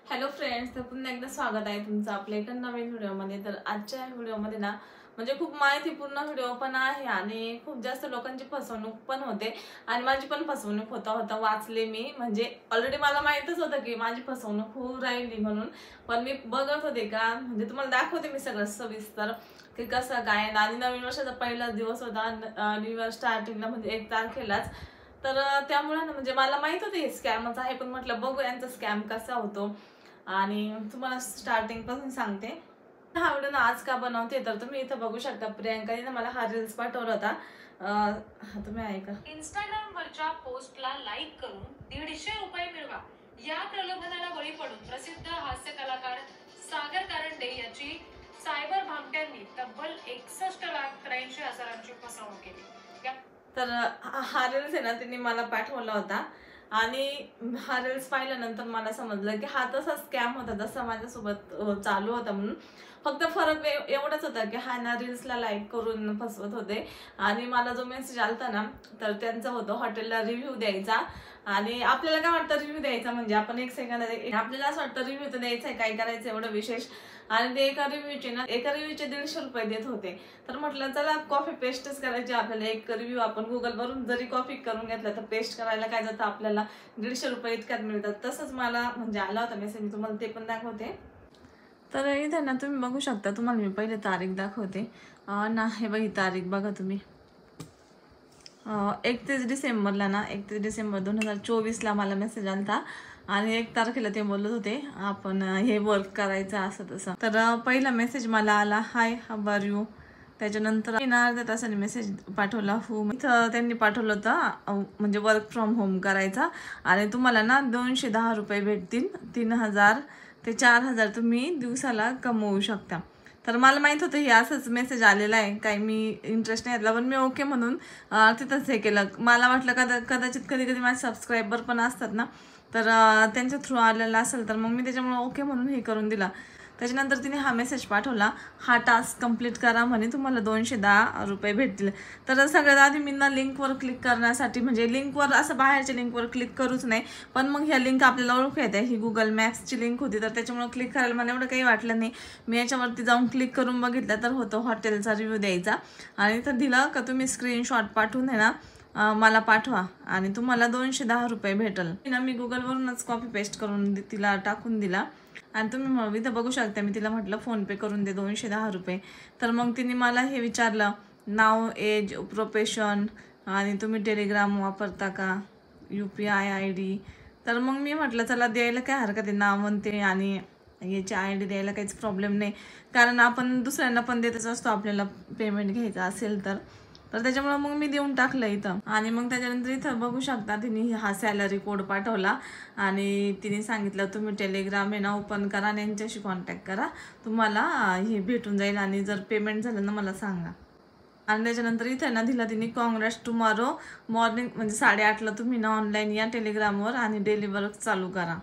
Hello friends, तर पुन्हा एकदा स्वागत आहे तुमचं आपल्या एका नवीन व्हिडिओमध्ये। तर आजच्या व्हिडिओमध्ये ना म्हणजे खूप माहितीपूर्ण व्हिडिओ पण आहे आणि खूप जास्त लोकांची फसवणूक पण होते आणि माझी पण फसवणूक होता वाचले मी। म्हणजे ऑलरेडी मला माहितच होतं की माझी फसवणूक होऊ राहिली म्हणून, पण मी बघत होते का म्हणजे तुम्हाला दाखवते मी सगळं सविस्तर की कसं काय। आणि नवीन वर्षाचा पहिला दिवस होता, न्यू इयर स्टार्टिंगला म्हणजे 1 तारखेलाच। तर त्यामुळे ना म्हणजे मला माहित होतं हे स्कॅमच आहे, पण म्हटलं बघू यांचा स्कॅम कसा होतो आणि तुम्हाला स्टार्टिंग पासून सांगते। हा व्हिडिओ ना आज का बनवते तर तुम्ही इथं बघू शकता, प्रियंकाने ना मला हा रील्स पाठवला होता। तुम्ही ऐका। इंस्टाग्राम वरच्या पोस्टला लाईक करून 150 रुपये मिळवा या प्रलोभनाला बळी पडून प्रसिद्ध हास्य कलाकार सागर कारंडे याची सायबर भामट्यांनी तब्बल 61,83,000ची फसवणूक केली। तर हा रील्स आहे ना त्यांनी मला पाठवला होता आणि हा रील्स पाहिल्यानंतर मला समजलं की हा तसा स्कॅम होता जसा माझ्यासोबत चालू होता म्हणून। फक्त फरक एवढाच होता की हा ना रील्सला लाईक करून फसवत होते आणि मला जो मेसेज आलता ना तर त्यांचं होतं हॉटेलला रिव्ह्यू द्यायचा। आणि आपल्याला काय वाटतं रिव्ह्यू द्यायचा म्हणजे आपण एक सेकंद आपल्याला असं वाटतं रिव्ह्यू तर द्यायचा आहे, काय करायचं एवढं विशेष। आणि ते एका रिव्ह्यूचे 150 रुपये देत होते। तर म्हटलं चला कॉफी पेस्टच करायची आपल्याला, एक रिव्ह्यू आपण गुगलवरून जरी कॉपी करून घेतला तर पेस्ट करायला काय जातं आपल्याला 150 रुपये इतक्यात मिळतात। तसंच मला म्हणजे आला होता मेसेज, मी तुम्हाला ते पण दाखवते। तर इथे ना तुम्ही बघू शकता, तुम्हाला मी पहिले तारीख दाखवते ना, हे बघी तारीख बघा तुम्ही। 31 डिसेंबरला ना 31 डिसेंबर 2024ला मला मेसेज आलता आणि 1 तारखेला ते बोलत होते आपण हे वर्क करायचं असं तसं। तर पहिला मेसेज मला आला, हाय हाऊ आर यू। त्याच्यानंतर अर्ध्या तासाने मेसेज पाठवला हो, इथं त्यांनी पाठवलं होतं म्हणजे वर्क फ्रॉम होम करायचा आणि तुम्हाला ना 210 रुपये भेटतील, 3000 ते 4000 तुम्ही दिवसाला कमवू शकता। तर मला माहित होतं हे असंच मेसेज आलेला आहे, काही मी इंटरेस्ट नाही घेतला, पण मी ओके म्हणून तिथंच हे केलं। मला वाटलं कदाचित कधी कधी माझे सबस्क्रायबर पण असतात ना तर त्यांच्या थ्रू आलेला असेल तर मग मी त्याच्यामुळे ओके म्हणून हे करून दिला। त्याच्यानंतर तिने हा मेसेज पाठवला, हा टास्क कंप्लीट करा म्हणे, तुम्हाला 210 रुपये भेटतील। तर सगळ्यात आधी मी ना लिंकवर क्लिक करण्यासाठी म्हणजे लिंकवर असं बाहेरच्या लिंकवर क्लिक करूच नाही, पण मग ह्या लिंक आपल्याला ओळखू येते, ही गुगल मॅप्सची लिंक होती तर त्याच्यामुळे क्लिक करायला मला एवढं काही वाटलं नाही। मी याच्यावरती जाऊन क्लिक करून बघितलं तर होतं हॉटेलचा रिव्ह्यू द्यायचा आणि तर दिलं का तुम्ही स्क्रीनशॉट पाठवून आहे ना मला पाठवा आणि तुम्हाला 210 रुपये भेटल ना। मी गुगलवरूनच कॉपी पेस्ट करून तिला टाकून दिला आणि तुम्ही इथं बघू शकता मी तिला म्हटलं फोनपे करून दे 210 रुपये। तर मग तिने मला हे विचारलं, नाव, एज, प्रोफेशन आणि तुम्ही टेलिग्राम वापरता का, UPI ID। तर मग मी म्हटलं चला द्यायला काय हरकत आहे, नाव म्हणते आणि याची ID द्यायला काहीच प्रॉब्लेम नाही, कारण आपण दुसऱ्यांना पण देतच असतो आपल्याला पेमेंट घ्यायचं असेल तर त्याच्यामुळे मग मी देऊन टाकलं इथं। आणि मग त्याच्यानंतर इथं बघू शकता तिने हा सॅलरी कोड पाठवला आणि तिने सांगितलं तुम्ही टेलिग्राम आहे ना ओपन करा आणि यांच्याशी कॉन्टॅक्ट करा, तुम्हाला हे भेटून जाईल आणि जर पेमेंट झालं ना मला सांगा। आणि त्याच्यानंतर इथं ना दिला तिने काँग्रेस टुमॉरो मॉर्निंग म्हणजे 8:30ला तुम्ही ना ऑनलाईन या टेलिग्रामवर आणि डेली वर्क चालू करा।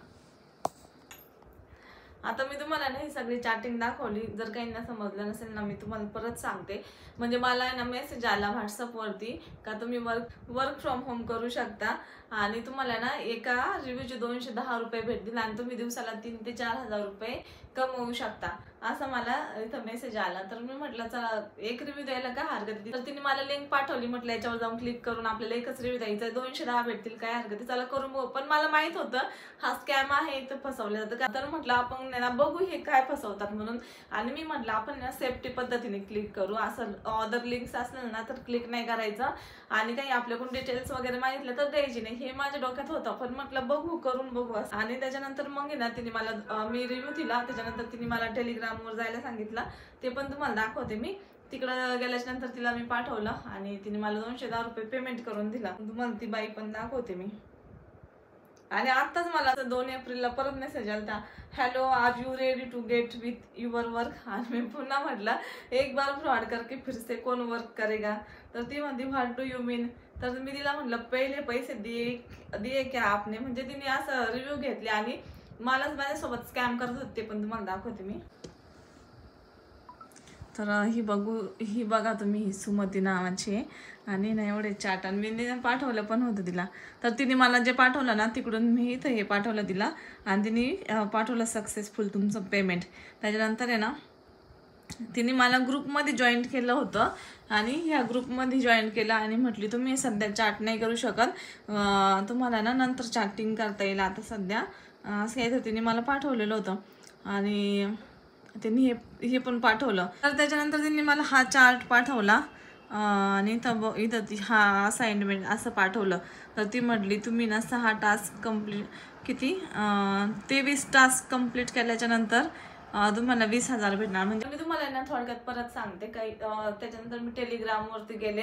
आता मी तुम्हाला ना ही सगळी चॅटिंग दाखवली, जर काही ना समजलं नसेल ना मी तुम्हाला परत सांगते। म्हणजे मला ना मेसेज आला व्हॉट्सअपवरती का तुम्ही वर्क फ्रॉम होम करू शकता आणि तुम्हाला ना एका रिव्ह्यूचे 210 रुपये भेटतील आणि तुम्ही दिवसाला 3 ते 4000 रुपये कमवू शकता, असं मला इथं मेसेज आला। तर मी म्हटलं चला एक रिव्ह्यू द्यायला काय हरकत आहे। तर तिने मला लिंक पाठवली, म्हटलं याच्यावर जाऊन क्लिक करून आपल्याला एकच रिव्ह्यू द्यायचा, 210 भेटतील, काय हरकत आहे, चला करून बघू। पण मला माहित होतं हा स्कॅम आहे, इथं फसवलं जातं का, तर म्हटलं आपण ना बघू हे काय फसवतात म्हणून। आणि मी म्हटलं आपण ना सेफ्टी पद्धतीने क्लिक करू, असं अदर लिंक्स असलं ना तर क्लिक नाही करायचं आणि काही आपल्याकडून डिटेल्स वगैरे मागितलं तर द्यायची नाही, हे माझ्या डोक्यात होतं। पण म्हटलं बघू करून बघू असं। आणि त्याच्यानंतर मग ना तिने मला मी रिव्ह्यू दिला, त्याच्यानंतर तिने मला टेलिग्रामवर जायला सांगितलं, ते पण तुम्हाला दाखवते मी। तिकडं गेल्याच्या नंतर तिला मी पाठवलं आणि तिने मला 210 रुपये पेमेंट करून दिला, तुम्हाला ती बाई पण दाखवते मी। आणि आत्ताच मला 2 एप्रिलला परत मेसेज आलता, hello are you ready to get with your work. आणि मी पुन्हा म्हटलं एक बार फ्रॉड करके फिर से कौन वर्क करेगा। तर ती म्हणते व्हॉट डू यू मीन। तर मी तिला म्हटलं पहिले पैसे दिए क्या आपने, म्हणजे तिने असं रिव्ह्यू घेतले आणि मलाच माझ्यासोबत स्कॅम करत होते, पण तुम्हाला दाखवते मी। तर ही बघा तुम्ही, ही सुमती नावाची आहे आणि ना एवढे चाट, आणि मी पाठवलं पण होतं तिला. तर तिने मला जे पाठवलं ना तिकडून मी इथं हे पाठवलं तिला, आणि तिने पाठवलं सक्सेसफुल तुमचं पेमेंट. त्याच्यानंतर आहे ना तिने मला ग्रुपमध्ये जॉईन केलं होतं, आणि ह्या ग्रुपमध्ये जॉईन केलं आणि म्हटली तुम्ही सध्या चॅट नाही करू शकत, तुम्हाला ना नंतर चॅटिंग करता येईल आता सध्या, असं काही तिने मला पाठवलेलं होतं. आणि त्यांनी हे पण पाठवलं. तर त्याच्यानंतर त्यांनी मला हा चार्ट पाठवला, आणि इथं हा असाइनमेंट असं पाठवलं. तर ती म्हटली तुम्ही ना 6 टास्क कंप्लीट, किती 23 टास्क कंप्लीट केल्याच्या नंतर तुम्हाला 20,000 भेटणार. म्हणजे मी तुम्हाला ना थोडक्यात परत सांगते काही. त्याच्यानंतर मी टेलिग्रामवरती गेले,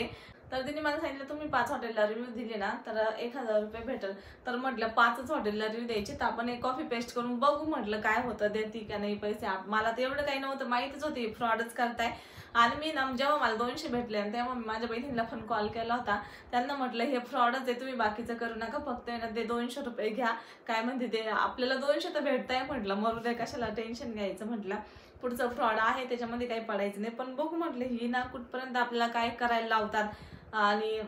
तर तिने मला सांगितलं तुम्ही 5 हॉटेलला रिव्ह्यू दिले ना तर 1,000 रुपये भेटेल. तर म्हटलं 5च हॉटेलला रिव्ह्यू द्यायचे, तर आपण एक कॉपी पेस्ट करून बघू म्हटलं काय होतं, देते का नाही पैसे. मला तर एवढं काही नव्हतं, माहितीच होती फ्रॉडच करताय. आणि मी ना जेव्हा मला 200 भेटले आणि तेव्हा मी माझ्या बहिणीला पण कॉल केला होता, त्यांना म्हटलं हे फ्रॉडच आहे, तुम्ही बाकीचं करू नका, फक्त ना ते 200 रुपये घ्या. काय म्हणते ते, आपल्याला 200 तर भेटताय म्हटलं, मरू दे कशाला टेन्शन घ्यायचं, म्हटलं पुढचं फ्रॉड आहे त्याच्यामध्ये काही पडायचं नाही. पण बघू म्हटलं ही ना कुठपर्यंत आपल्याला काय करायला लावतात. आणि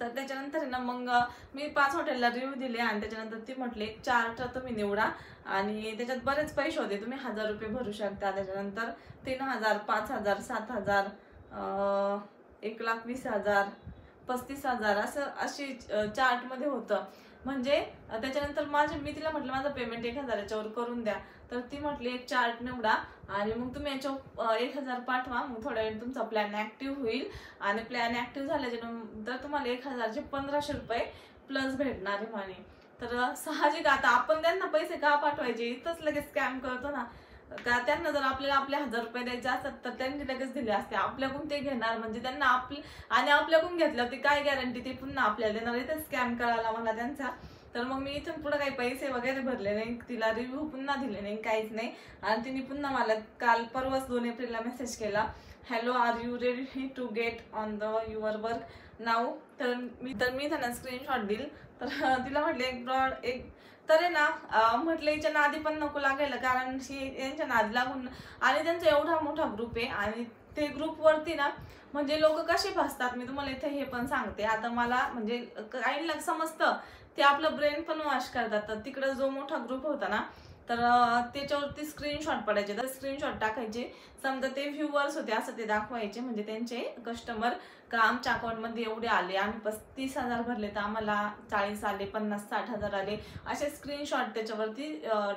तर त्याच्यानंतर ना मग मी 5 हॉटेलला रिव्ह्यू दिले, आणि त्याच्यानंतर ती म्हटली 4 तुम्ही निवडा, आणि त्याच्यात बरेच पैसे होते, तुम्ही 1,000 रुपये भरू शकता. त्याच्यानंतर 3,000, 5,000, 7,000, 1,20,000, 35,000 अशी चार्टमध्ये होतं. म्हणजे त्याच्यानंतर मी तिला म्हटलं माझं पेमेंट 1,000च्या वर करून द्या. तर ती म्हटली एक चार्ट निवडा, आणि मग तुम्ही याच्यावर 1,000 पाठवा, मग थोड्या वेळ तुमचा प्लॅन ऍक्टिव्ह होईल, आणि प्लॅन ऍक्टिव्ह झाल्याच्या नंतर तुम्हाला 1,000चे 1,500 रुपये प्लस भेटणार आहे म्हणे. तर साहजिक आता आपण त्यांना पैसे का पाठवायचे, इथंच लगेच स्कॅम करतो ना. का त्यांना जर आपल्याला आपले 1,000 रुपये द्यायचे असतात तर त्यांनी लगेच दिले असते, आपल्याकडून ते घेणार, म्हणजे त्यांना आणि आपल्याकडून घेतलं ते काय गॅरंटी ते पुन्हा आपल्याला देणार. इथे स्कॅम करायला मला त्यांचा. तर मग मी इथून पुढे काही पैसे वगैरे भरले नाही, तिला रिव्ह्यू पुन्हा दिले नाही, काहीच नाही. आणि तिने पुन्हा मला परवाच 2 एप्रिलला मेसेज केला, hello are you ready to get on the your work now. तर मी त्यांना स्क्रीनशॉट दिल. तर तिला म्हटले तर आहे ना म्हटलं हिच्या नादी पण नको लागायला, कारण यांच्या नादी लागून, आणि त्यांचा एवढा मोठा ग्रुप आहे, आणि ते ग्रुपवरती ना म्हणजे लोक कसे फसतात मी तुम्हाला इथे हे पण सांगते. आता मला म्हणजे काही समजतं, ते आपलं ब्रेन पण वॉश करतात. तर तिकडे जो मोठा ग्रुप होता ना, तर त्याच्यावरती स्क्रीनशॉट पडायचे, तर स्क्रीनशॉट टाकायचे, समजा ते व्ह्यूअर्स होते असं ते दाखवायचे, म्हणजे त्यांचे कस्टमर का आमच्या अकाउंटमध्ये एवढे आले, आम्ही 35,000 भरले तर आम्हाला 40 आले, 50-60,000 आले, असे स्क्रीनशॉट त्याच्यावरती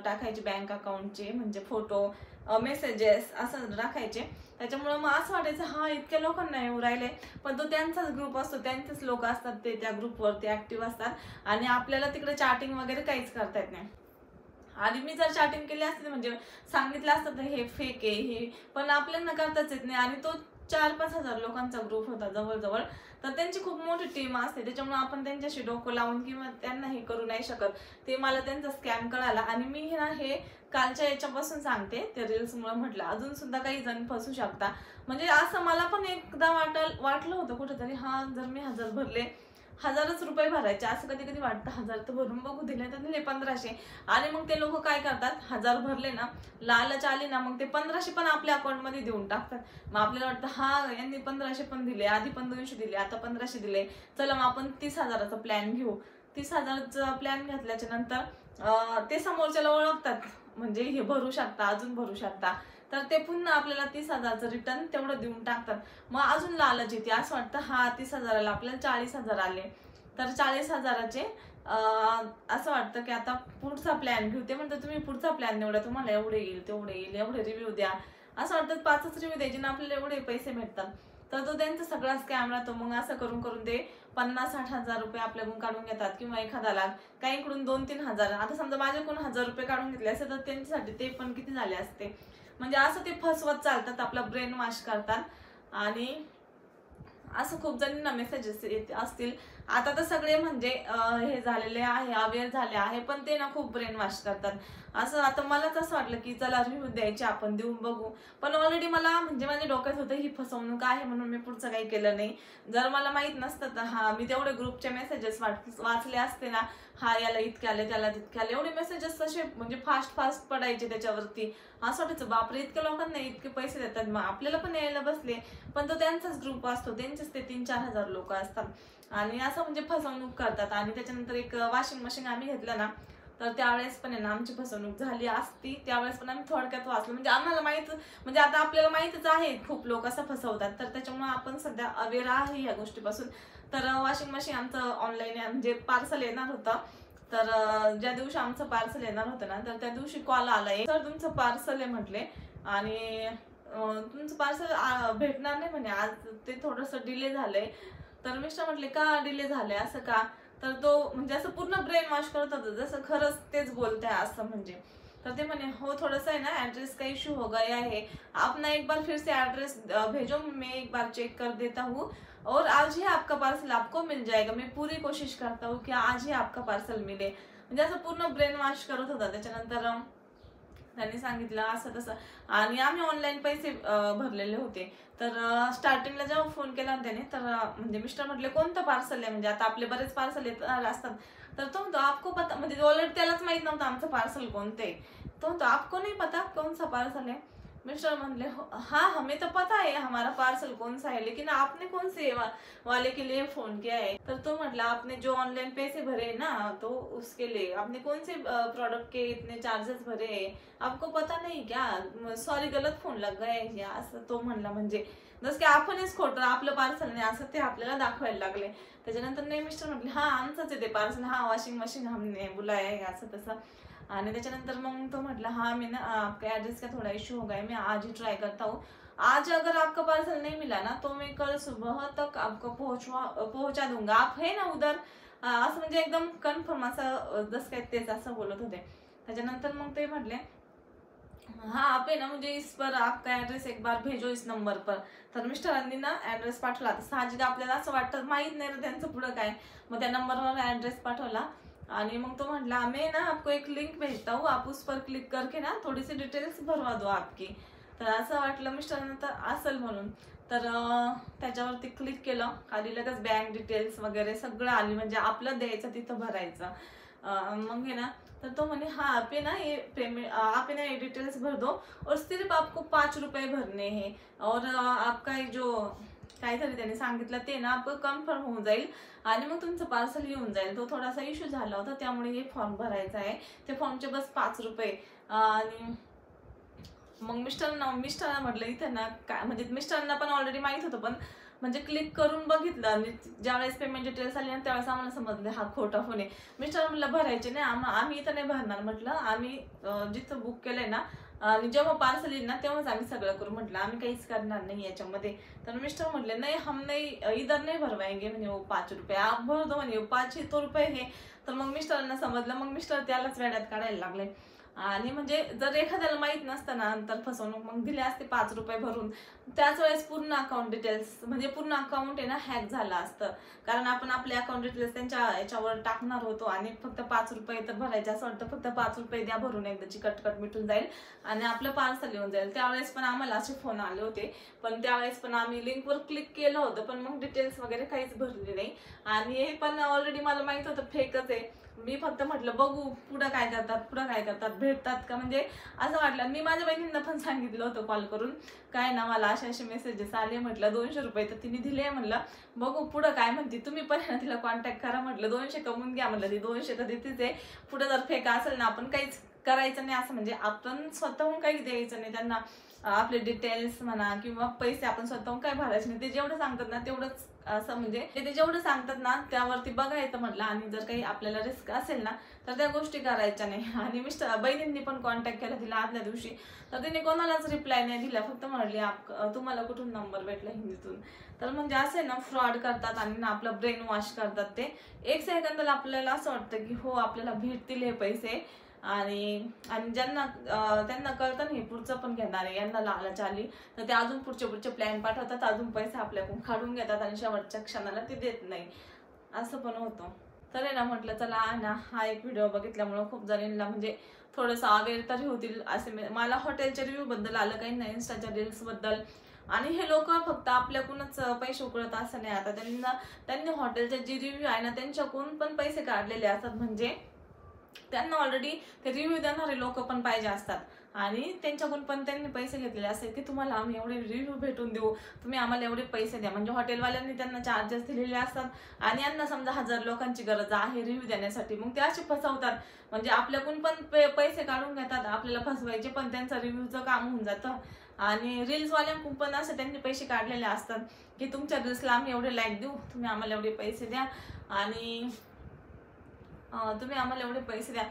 टाकायचे, बँक अकाउंटचे म्हणजे फोटो, मेसेजेस असं टाकायचे. त्याच्यामुळे मग असं वाटायचं हा इतक्या लोकांना येऊ राहिले, पण तो त्यांचाच ग्रुप असतो, त्यांचेच लोक असतात, ते त्या ग्रुपवरती ऍक्टिव्ह असतात, आणि आपल्याला तिकडे चॅटिंग वगैरे काहीच करता येत नाही. आणि मी जर चॅटिंग केली असते म्हणजे सांगितलं असतं हे फेक आहे हे, पण आपल्याला करताच येत नाही. आणि तो 4-5 हजार लोकांचा ग्रुप होता जवळजवळ, तर त्यांची खूप मोठी टीम असते, त्याच्यामुळे आपण त्यांच्याशी डोकं लावून किंवा त्यांना हे करू नाही शकत. ते मला त्यांचा स्कॅम कळाला, आणि मी ना हे कालच्या याच्यापासून सांगते, त्या रील्समुळे म्हटलं अजून सुद्धा काही जण फसू शकता. म्हणजे असं मला पण एकदा वाटलं होतं कुठेतरी, हा जर मी 1,000 भरले, 1,000च रुपये भरायचे, असं कधी कधी वाटतं 1,000 तर भरून बघू, दिले तर दिले 1,500. आणि मग ते लोक काय करतात, 1,000 भरले ना, लालच आली ना, मग ते 1,500 पण आपल्या अकाउंटमध्ये देऊन टाकतात. मग आपल्याला वाटतं हा यांनी 1,500 पण दिले, आधी पण 200 दिले, आता 1,500 दिले, चला मग आपण 30,000चा प्लॅन घेऊ. 30,000चा प्लॅन घेतल्याच्या नंतर ते समोरच्याला ओळखतात, म्हणजे हे भरू शकता, अजून भरू शकता, तर ते पुन्हा आपल्याला 30,000चं रिटर्न तेवढं देऊन टाकतात. मग अजून लालच येते, असं वाटतं हा 30,000ला आपल्याला 40,000 आले, तर 40,000चे असं वाटतं की आता पुढचा प्लॅन घेऊ. ते म्हणतात तुम्ही पुढचा प्लॅन निवडा, तुम्हाला एवढे येईल तेवढे येईल, एवढे रिव्ह्यू द्या. असं वाटतं 5च रिव्ह्यू द्यायचे ना आपल्याला एवढे पैसे भेटतात. तर तो त्यांचा सगळा स्कॅम राहतो. मग असं करून करून ते 50-60 हजार रुपये आपल्याकडून काढून घेतात, किंवा 1,000 लाख, काहीकडून 2-3 हजार. आता समजा माझ्याकडून 1,000 रुपये काढून घेतले असते तर त्यांच्यासाठी ते पण किती झाले असते. म्हणजे असं ते फसवत चालतात, आपला ब्रेन वॉश करतात. आणि असं खूप जणांना मेसेजेस येत असतील, आता तर सगळे म्हणजे हे झालेले आहे, अवेअर झाले आहे, पण ते ना खूप ब्रेन वॉश करतात. असं आता मलाच असं वाटलं की चला रिव्ह्यू द्यायचे, आपण देऊन बघू. पण ऑलरेडी मला म्हणजे माझ्या डोक्यात होतं ही फसवणूक आहे, म्हणून मी पुढचं काही केलं नाही. जर मला माहित नसतं तर मी तेवढे ग्रुपचे मेसेजेस वाचले असते ना, याला इतके आले, त्याला तितके आले, एवढे मेसेजेस तसे म्हणजे फास्ट पडायचे त्याच्यावरती. असं वाटायचं बापरे, इतक्या लोकांना इतके पैसे देतात, मग आपल्याला पण यायला बसले. पण तो त्यांचाच ग्रुप असतो, त्यांचेच ते 3-4 हजार लोक असतात आणि असं म्हणजे फसवणूक करतात. आणि त्याच्यानंतर एक वॉशिंग मशीन आम्ही घेतलं ना, तर त्यावेळेस पण आहे ना आमची फसवणूक झाली असती. त्यावेळेस पण आम्ही थोडक्यात वाचलो, म्हणजे आम्हाला माहित, म्हणजे आता आपल्याला माहितच आहे खूप लोक असं फसवतात, तर त्याच्यामुळे आपण सध्या अवेअर आहे या गोष्टीपासून. तर वॉशिंग मशीन आमचं ऑनलाईन म्हणजे पार्सल येणार होतं. तर ज्या दिवशी आमचं पार्सल येणार होतं ना, तर त्या दिवशी कॉल आलाय, सर तुमचं पार्सल आहे म्हटले, आणि तुमचं पार्सल भेटणार नाही म्हणे आज, ते थोडंसं डिले झालंय. तर मिस्टर म्हटले का डिले झालंय असं का? तर तो म्हणजे असं पूर्ण ब्रेन वॉश करत होता, जसं खरंच तेच बोलताय असं म्हणजे. तर ते म्हणे हो थोड़ा है ना एड्रेस का इशू हो गया है, आप ना एक बार फिर से एड्रेस भेजो, मैं एक बार चेक कर देता हूँ और आज ही आपका पार्सल आपको मिल जाएगा, मैं पूरी कोशिश करता हूँ कि आज ही आपका पार्सल मिले. म्हणजे असं पूर्ण ब्रेन वॉश करत होता. त्याच्यानंतर त्यांनी सांगितलं असं तसं, आणि आम्ही ऑनलाईन पैसे भरलेले होते. तर स्टार्टिंगला जेव्हा फोन केला त्याने, तर म्हणजे मिस्टर म्हटले कोणतं पार्सल आहे, म्हणजे आता आपले बरेच पार्सल येत असतात. तर तो म्हणतो आपको पता, म्हणजे ऑलरेडी त्यालाच माहित नव्हतं आमचं पार्सल कोणतं आहे. तो म्हणतो आपको नहीं पता कौन सा पार्सल है? मिस्टर म्हणले हाँ हमें तो पता है हमारा पार्सल कौन सा है, लेकिन आपने कौन से वाले के लिए फोन किया है? तर तो म्हटला आपने जो ऑनलाइन पैसे भरे ना, तो उसके लिए आपने कौन से प्रोडक्ट के इतने चार्जेस भरे हैं, आपको पता नहीं क्या? सॉरी गलत फोन लग गया है असं तो म्हणला. म्हणजे जसं की आपणच खोटं, आपलं पार्सल नाही असं ते आपल्याला दाखवायला लागले. त्याच्यानंतर नाही मिस्टर म्हटले हा आमचंच आहे ते पार्सल, वॉशिंग मशीन हमने बुलाया है असं तसं. आणि त्याच्यानंतर मग तो म्हटला मैं ना आपका एड्रेस का थोड़ा इशू हो गया है, मैं आज ही ट्राई करता हूँ, आज अगर आपका पार्सल नहीं मिला ना तो मैं कल सुबह तक आपको पहुंचा दूंगा, आप है ना उधर? असं म्हणजे एकदम कन्फर्म असं जसं काय तेच असं बोलत होते. त्याच्यानंतर मग ते म्हटले आप है ना मुझे इस पर आपका एड्रेस एक बार भेजो इस नंबर पर. तर मिस्टरांनी ना ऍड्रेस पाठवला. साहजिक आपल्याला असं वाटतं माहित नाही ना त्यांचं पुढं काय, मग त्या नंबरवर ऍड्रेस पाठवला. आणि मग तो म्हटला मैं ना आपको एक लिंक भेजता हूँ, आप उस पर क्लिक करके ना थोडी सी डिटेल्स भरवा दो आपकी. तर असं वाटलं मिस्टरांना तर असेल म्हणून. तर त्याच्यावरती क्लिक केलं, खाली लगेच बँक डिटेल्स वगैरे सगळं आली, म्हणजे आपलं द्यायचं तिथं भरायचं. मग है ना, तर तो म्हणे आप है ना ये पेमेंट, आप है ना ये डिटेल्स भर दो और सिर्फ आपको 5 रुपये भरने हैं, और आपका जो काहीतरी त्याने सांगितलं ते ना आपलं कन्फर्म होऊन जाईल आणि मग तुमचं पार्सल येऊन जाईल. तो थोडासा इश्यू झाला होता, त्यामुळे हे फॉर्म भरायचा आहे. ते फॉर्मचे बस 5 रुपये. आणि मग मिस्टरांना म्हटलं इथं ना काय, म्हणजे मिस्टरांना पण ऑलरेडी माहित होतं, पण म्हणजे क्लिक करून बघितलं आणि ज्यावेळेस पेमेंट डिटेल्स आली ना त्यावेळेस आम्हाला समजलं हा खोटा फोन आहे. मिस्टर म्हणलं भरायचे नाही, आम्ही इथं नाही भरणार. म्हटलं आम्ही जिथं बुक केलंय ना आणि जेव्हा पार्सल येईल ना तेव्हाच आम्ही सगळं करू. म्हटलं आम्ही काहीच करणार नाही याच्यामध्ये. तर मिस्टर म्हटले नाही हम नाही इधर नाही भरवाएंगे म्हणे वो 5 रुपये, आप भर दो म्हणे 5 ही तो रुपये हे. तर मग मिस्टरांना समजलं, मग मिस्टर त्यालाच वेड्यात काढायला लागले. आणि म्हणजे जर एखाद्याला माहित नसतं ना नंतर फसवणूक, मग दिले असते 5 रुपये भरून, त्याच वेळेस पूर्ण अकाउंट डिटेल्स म्हणजे पूर्ण अकाउंट आहे ना हॅक झालं असतं. कारण आपण आपले अकाउंट डिटेल्स त्यांच्या याच्यावर टाकणार होतो आणि फक्त 5 रुपये तर भरायचे. असं वाटतं फक्त 5 रुपये द्या भरून, एकदाची कटकट मिटून जाईल आणि आपलं पार्सल येऊन जाईल. त्यावेळेस पण आम्हाला असे फोन आले होते, पण त्यावेळेस पण आम्ही लिंकवर क्लिक केलं होतं, पण मग डिटेल्स वगैरे काहीच भरले नाही. आणि हे पण ऑलरेडी मला माहित होतं फेकच आहे. मी फक्त म्हटलं बघू पुढं काय करतात, भेटतात का, म्हणजे असं वाटलं. मी माझ्या बहिणींना पण सांगितलं होतं कॉल करून, काय ना मला असे मेसेजेस आले, म्हटलं 200 रुपये तर तिने दिले, म्हणलं बघू पुढं काय म्हणते, तुम्ही पण ना तिला कॉन्टॅक्ट करा, म्हटलं 200 कमवून घ्या, म्हटलं ती 200 तर देतेच आहे. पुढं जर फेक असेल ना आपण काहीच करायचं नाही, असं म्हणजे आपण स्वतःहून काही द्यायचं नाही त्यांना. आपले डिटेल्स म्हणा किंवा पैसे आपण स्वतःहून काय भरायचे नाही, ते जेवढं सांगतात ना तेवढंच, असं म्हणजे ते जेवढं सांगतात ना त्यावरती बघायचं म्हटलं. आणि जर काही आपल्याला रिस्क असेल ना तर त्या गोष्टी करायच्या नाही. आणि बहिणींनी पण कॉन्टॅक्ट केला तिला आदल्या दिवशी, तर तिने कोणालाच रिप्लाय नाही दिला, फक्त म्हटली तुम्हाला कुठून नंबर भेटला हिंदीतून. तर म्हणजे असे ना फ्रॉड करतात आणि ना आपलं ब्रेन वॉश करतात. ते एक सेकंदाला आपल्याला असं वाटतं की हो आपल्याला भेटतील हे पैसे, आणि ज्यांना त्यांना कळतं ना हे पुढचं पण घेणार आहे, यांना लालच आली, तर ते अजून पुढचे प्लॅन पाठवतात, अजून पैसे आपल्याकडून काढून घेतात आणि शेवटच्या क्षणाला ते देत नाही. असं पण होतं. तर आहे ना म्हटलं चला ना हा एक व्हिडिओ बघितल्यामुळं खूप जणांना म्हणजे थोडंसं अवेअर तरी होतील असे. मला हॉटेलच्या रिव्ह्यू बद्दल आलं काही नाही, इन्स्टाच्या रील्स बद्दल. आणि हे लोक फक्त आपल्याकडूनच पैसे उकळत असं नाही. आता त्यांनी हॉटेलचे जे रिव्ह्यू आहे ना त्यांच्याकडून पण पैसे काढलेले असतात. म्हणजे त्यांना ऑलरेडी ते रिव्ह्यू देणारे लोक पण पाहिजे असतात आणि त्यांच्याकडून पण त्यांनी पैसे घेतलेले असतात की तुम्हाला आम्ही एवढे रिव्ह्यू भेटून देऊ, तुम्ही आम्हाला एवढे पैसे द्या. म्हणजे हॉटेलवाल्यांनी त्यांना चार्जेस दिलेले असतात आणि यांना समजा 1000 लोकांची गरज आहे रिव्ह्यू देण्यासाठी, मग ते असे फसवतात. म्हणजे आपल्याकडून पण पैसे काढून घेतात, आपल्याला फसवायचे पण त्यांचं रिव्ह्यूचं काम होऊन जातं. आणि रील्सवाल्यांकडून पण असं त्यांनी पैसे काढलेले असतात की तुमच्या रील्सला आम्ही एवढे लाईक देऊ, तुम्ही आम्हाला एवढे पैसे द्या आणि तुम्ही आम्हाला एवढे पैसे द्या.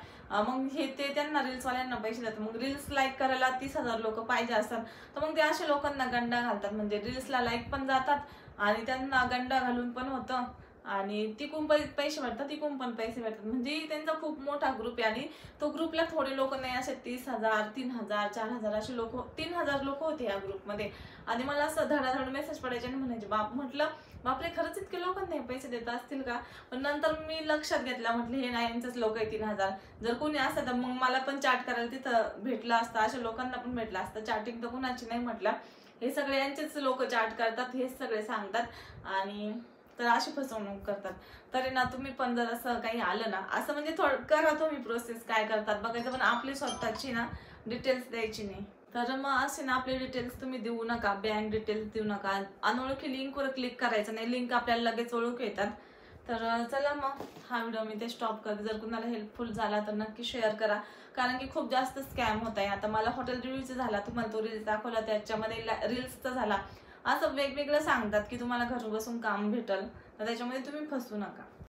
मग हे ते त्यांना रील्सवाल्यांना पैसे देतात. मग रील्स लाईक करायला 30,000 लोक पाहिजे असतात. तर मग ते अशा लोकांना गंडा घालतात. म्हणजे रील्सला लाईक पण जातात आणि त्यांना गंडा घालून पण होतं आणि तिकून पैसे भेटतात, तिकून पण पैसे भेटतात. म्हणजे त्यांचा खूप मोठा ग्रुप आहे आणि तो ग्रुपला थोडे लोक नाही, असे 30,000 3,000 4,000 असे लोक, 3,000 लोक होते या ग्रुपमध्ये. आणि मला असं धडाधड मेसेज पडायचे आणि म्हणायचे म्हटलं बापरे खरंच इतके लोकांना पैसे देत असतील का. पण नंतर मी लक्षात घेतलं, म्हटलं हे नाही यांचंच लोक आहे 3,000. जर कोणी असतं तर मग मला पण चॅट करायला तिथं भेटलं असतं, अशा लोकांना पण भेटलं असतं. चॅटिंग तर कुणाची नाही म्हटलं, हे सगळे यांचेच लोक चॅट करतात, हेच सगळे सांगतात आणि तर अशी फसवणूक करतात. तरी ना तुम्ही पण जर असं काही आलं ना असं म्हणजे थोडं करा तुम्ही प्रोसेस काय करतात बघायचं, पण आपली स्वतःची ना डिटेल्स द्यायची नाही. तर मग असे ना आपले डिटेल्स तुम्ही देऊ नका, बँक डिटेल्स देऊ नका, अनोळखी लिंकवर क्लिक करायचं नाही, लिंक आपल्याला लगेच ओळख येतात. तर चला मग हा व्हिडिओ मी ते स्टॉप करते. जर कुणाला हेल्पफुल झाला तर नक्की शेअर करा, कारण की खूप जास्त स्कॅम होत आहे. आता मला हॉटेल रिव्ह्यूचा झाला, तुम्हाला तो रील्स दाखवला त्याच्यामध्ये रील्सचा झाला, असं वेगवेगळं सांगतात की तुम्हाला घर बसून काम भेटल, तर त्याच्यामध्ये तुम्ही फसू नका.